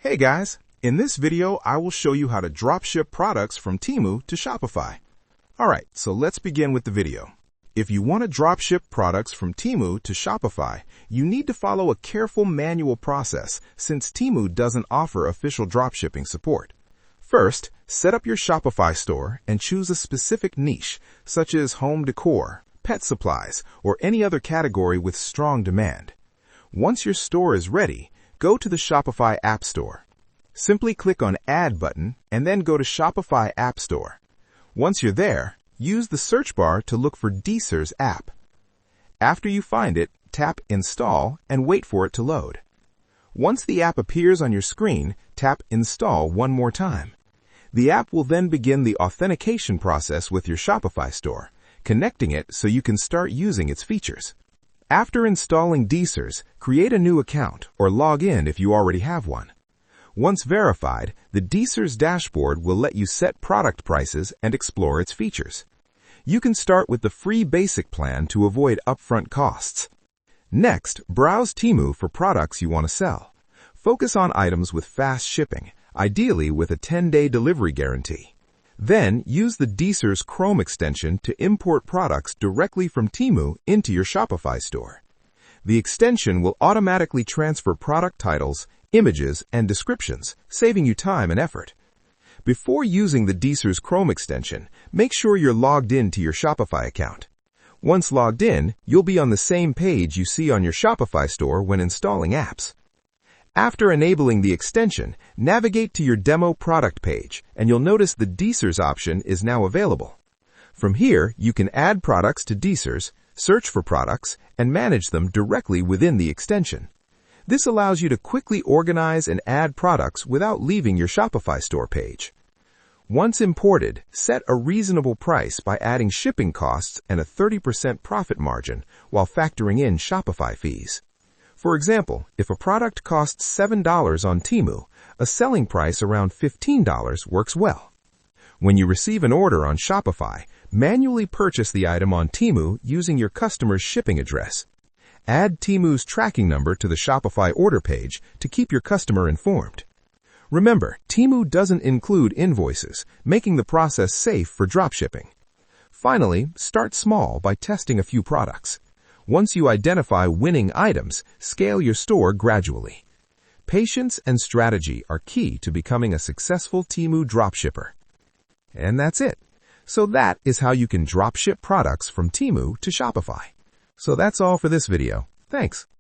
Hey guys, in this video I will show you how to dropship products from Temu to Shopify. Alright, so let's begin with the video. If you want to dropship products from Temu to Shopify, you need to follow a careful manual process since Temu doesn't offer official dropshipping support. First, set up your Shopify store and choose a specific niche, such as home decor, pet supplies, or any other category with strong demand. Once your store is ready, go to the Shopify App Store. Simply click on Add button and then go to Shopify App Store. Once you're there, use the search bar to look for Deezer's app. After you find it, tap Install and wait for it to load. Once the app appears on your screen, tap Install one more time. The app will then begin the authentication process with your Shopify store, connecting it so you can start using its features. After installing Deezer's, create a new account or log in if you already have one. Once verified, the Deezer's dashboard will let you set product prices and explore its features. You can start with the free basic plan to avoid upfront costs. Next, browse Temu for products you want to sell. Focus on items with fast shipping, ideally with a 10-day delivery guarantee. Then, use the Deezer's Chrome extension to import products directly from Temu into your Shopify store. The extension will automatically transfer product titles, images, and descriptions, saving you time and effort. Before using the Deezer's Chrome extension, make sure you're logged in to your Shopify account. Once logged in, you'll be on the same page you see on your Shopify store when installing apps. After enabling the extension, navigate to your demo product page, and you'll notice the Deezer's option is now available. From here, you can add products to Deezer's, search for products, and manage them directly within the extension. This allows you to quickly organize and add products without leaving your Shopify store page. Once imported, set a reasonable price by adding shipping costs and a 30% profit margin while factoring in Shopify fees. For example, if a product costs $7 on Temu, a selling price around $15 works well. When you receive an order on Shopify, manually purchase the item on Temu using your customer's shipping address. Add Temu's tracking number to the Shopify order page to keep your customer informed. Remember, Temu doesn't include invoices, making the process safe for dropshipping. Finally, start small by testing a few products. Once you identify winning items, scale your store gradually. Patience and strategy are key to becoming a successful Temu dropshipper. And that's it. So that is how you can dropship products from Temu to Shopify. So that's all for this video. Thanks.